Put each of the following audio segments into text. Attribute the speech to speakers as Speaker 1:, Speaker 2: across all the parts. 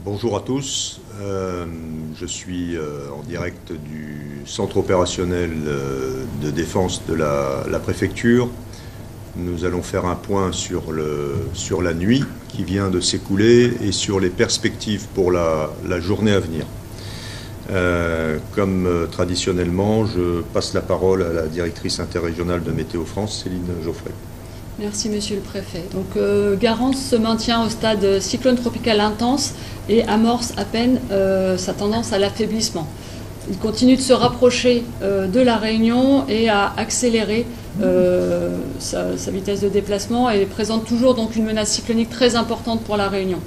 Speaker 1: Bonjour à tous, je suis en direct du centre opérationnel de défense de la préfecture. Nous allons faire un point sur la nuit qui vient de s'écouler et sur les perspectives pour la journée à venir. Comme traditionnellement, je passe la parole à la directrice interrégionale de Météo France, Céline Geoffrey.
Speaker 2: Merci Monsieur le Préfet. Donc Garance se maintient au stade cyclone tropical intense et amorce à peine sa tendance à l'affaiblissement. Il continue de se rapprocher de la Réunion et à accélérer sa vitesse de déplacement et présente toujours donc une menace cyclonique très importante pour la Réunion.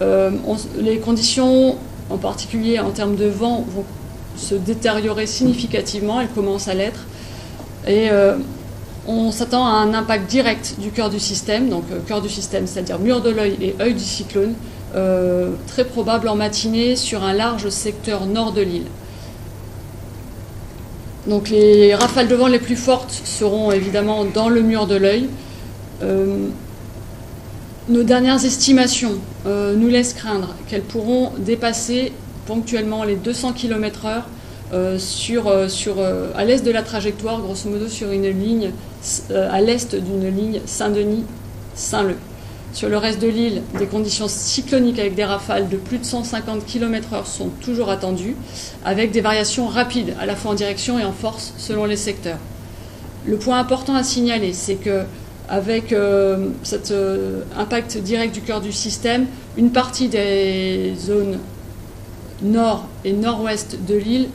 Speaker 2: Les conditions, en particulier en termes de vent, vont se détériorer significativement, elles commencent à l'être. Et on s'attend à un impact direct du cœur du système, donc cœur du système, c'est-à-dire mur de l'œil et œil du cyclone, très probable en matinée sur un large secteur nord de l'île. Donc les rafales de vent les plus fortes seront évidemment dans le mur de l'œil. Nos dernières estimations nous laissent craindre qu'elles pourront dépasser ponctuellement les 200 km/h à l'est de la trajectoire, grosso modo sur une ligne à l'est d'une ligne Saint-Denis-Saint-Leu. Sur le reste de l'île, des conditions cycloniques avec des rafales de plus de 150 km/h sont toujours attendues, avec des variations rapides, à la fois en direction et en force, selon les secteurs. Le point important à signaler, c'est que avec cet impact direct du cœur du système, une partie des zones nord et nord-ouest de l'île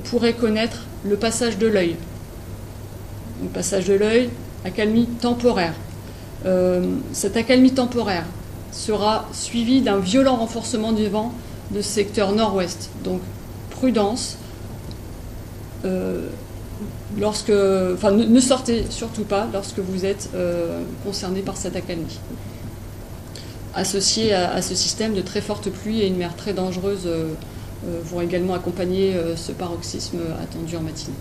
Speaker 2: pourrait connaître le passage de l'œil. Le passage de l'œil, accalmie temporaire. Cette accalmie temporaire sera suivie d'un violent renforcement du vent de secteur nord-ouest. Donc prudence. Ne sortez surtout pas lorsque vous êtes concerné par cette accalmie. Associé à ce système, de très fortes pluies et une mer très dangereuse vont également accompagner ce paroxysme attendu en matinée.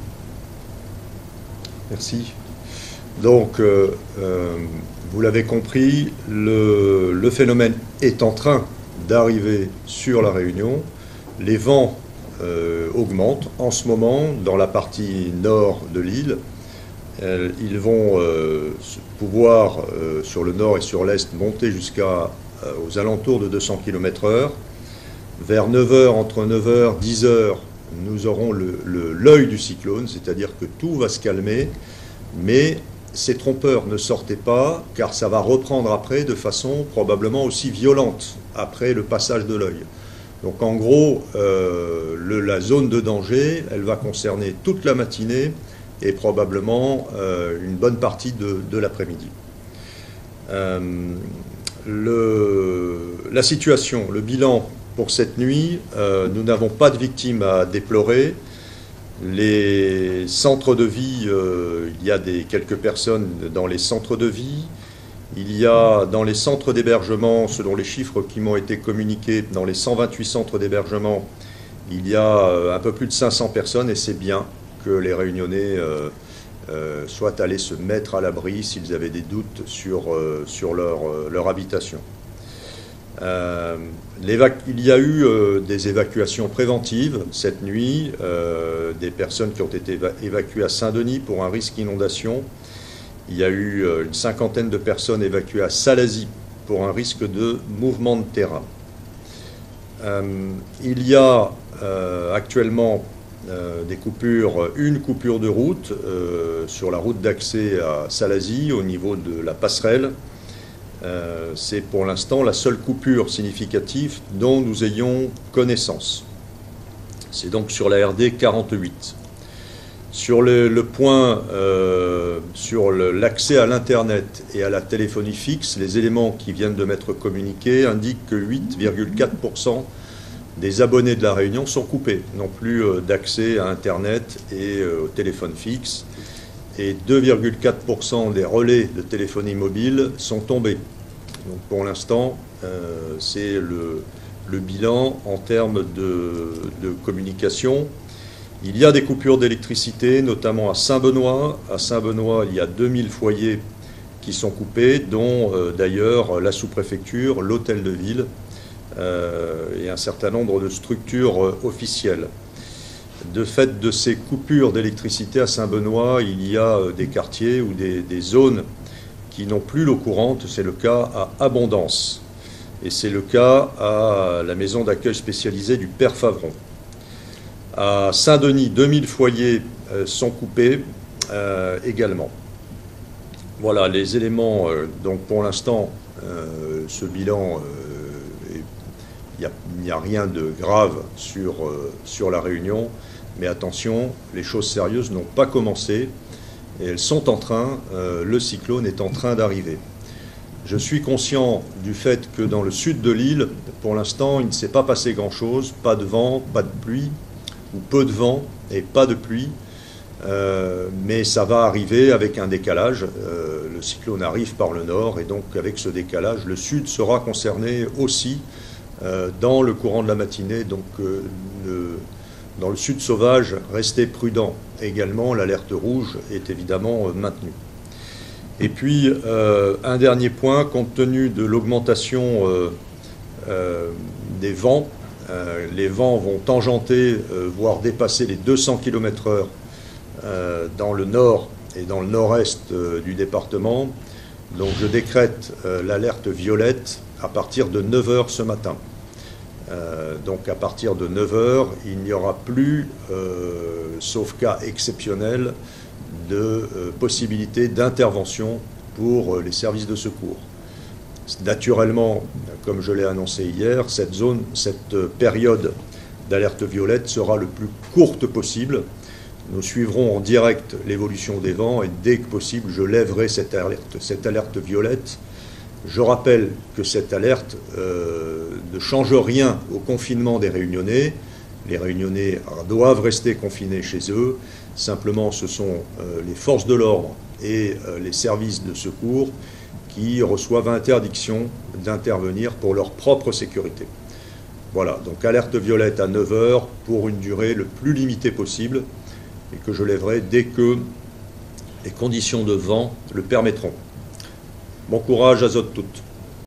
Speaker 1: Merci. Donc, vous l'avez compris, le phénomène est en train d'arriver sur la Réunion. Les vents augmentent en ce moment dans la partie nord de l'île. Ils vont pouvoir, sur le nord et sur l'est, monter aux alentours de 200 km/h. Vers 9h, entre 9h et 10h, nous aurons l'œil du cyclone, c'est-à-dire que tout va se calmer, mais ces trompeurs ne sortez pas, car ça va reprendre après de façon probablement aussi violente, après le passage de l'œil. Donc en gros, la zone de danger, elle va concerner toute la matinée et probablement une bonne partie de l'après-midi. La situation, le bilan pour cette nuit, nous n'avons pas de victimes à déplorer. Les centres de vie, il y a quelques personnes dans les centres de vie. Il y a dans les centres d'hébergement, selon les chiffres qui m'ont été communiqués, dans les 128 centres d'hébergement, il y a un peu plus de 500 personnes et c'est bien que les Réunionnais soient allés se mettre à l'abri s'ils avaient des doutes sur leur habitation. Il y a eu des évacuations préventives cette nuit, des personnes qui ont été évacuées à Saint-Denis pour un risque d'inondation. Il y a eu une cinquantaine de personnes évacuées à Salazie pour un risque de mouvement de terrain. Il y a actuellement une coupure de route sur la route d'accès à Salazie au niveau de la passerelle. C'est pour l'instant la seule coupure significative dont nous ayons connaissance. C'est donc sur la RD 48. Sur le point sur l'accès à l'Internet et à la téléphonie fixe, les éléments qui viennent de m'être communiqués indiquent que 8,4% des abonnés de la Réunion sont coupés, n'ont plus d'accès à Internet et au téléphone fixe. Et 2,4% des relais de téléphonie mobile sont tombés. Donc pour l'instant, c'est le bilan en termes de communication. Il y a des coupures d'électricité, notamment à Saint-Benoît. À Saint-Benoît, il y a 2000 foyers qui sont coupés, dont d'ailleurs la sous-préfecture, l'hôtel de ville, et un certain nombre de structures officielles. De fait de ces coupures d'électricité à Saint-Benoît, il y a des quartiers ou des zones qui n'ont plus l'eau courante. C'est le cas à Abondance et c'est le cas à la maison d'accueil spécialisée du Père Favron. À Saint-Denis, 2000 foyers sont coupés également. Voilà les éléments. Donc pour l'instant, ce bilan, il n'y a rien de grave sur la Réunion. Mais attention, les choses sérieuses n'ont pas commencé et elles sont en train, le cyclone est en train d'arriver. Je suis conscient du fait que dans le sud de l'île, pour l'instant, il ne s'est pas passé grand-chose, pas de vent, pas de pluie, ou peu de vent et pas de pluie, mais ça va arriver avec un décalage. Le cyclone arrive par le nord et donc avec ce décalage, le sud sera concerné aussi dans le courant de la matinée, donc dans le sud sauvage, restez prudents. Également, l'alerte rouge est évidemment maintenue. Et puis, un dernier point, compte tenu de l'augmentation des vents, les vents vont tangenter, voire dépasser les 200 km/h dans le nord et dans le nord-est du département. Donc, je décrète l'alerte violette à partir de 9 h ce matin. Donc à partir de 9 h, il n'y aura plus, sauf cas exceptionnel, de possibilité d'intervention pour les services de secours. Naturellement, comme je l'ai annoncé hier, cette période d'alerte violette sera le plus courte possible. Nous suivrons en direct l'évolution des vents et dès que possible, je lèverai cette alerte violette. Je rappelle que cette alerte ne change rien au confinement des Réunionnais. Les Réunionnais doivent rester confinés chez eux. Simplement, ce sont les forces de l'ordre et les services de secours qui reçoivent interdiction d'intervenir pour leur propre sécurité. Voilà, donc alerte violette à 9 h pour une durée le plus limitée possible et que je lèverai dès que les conditions de vent le permettront. Bon courage à toutes.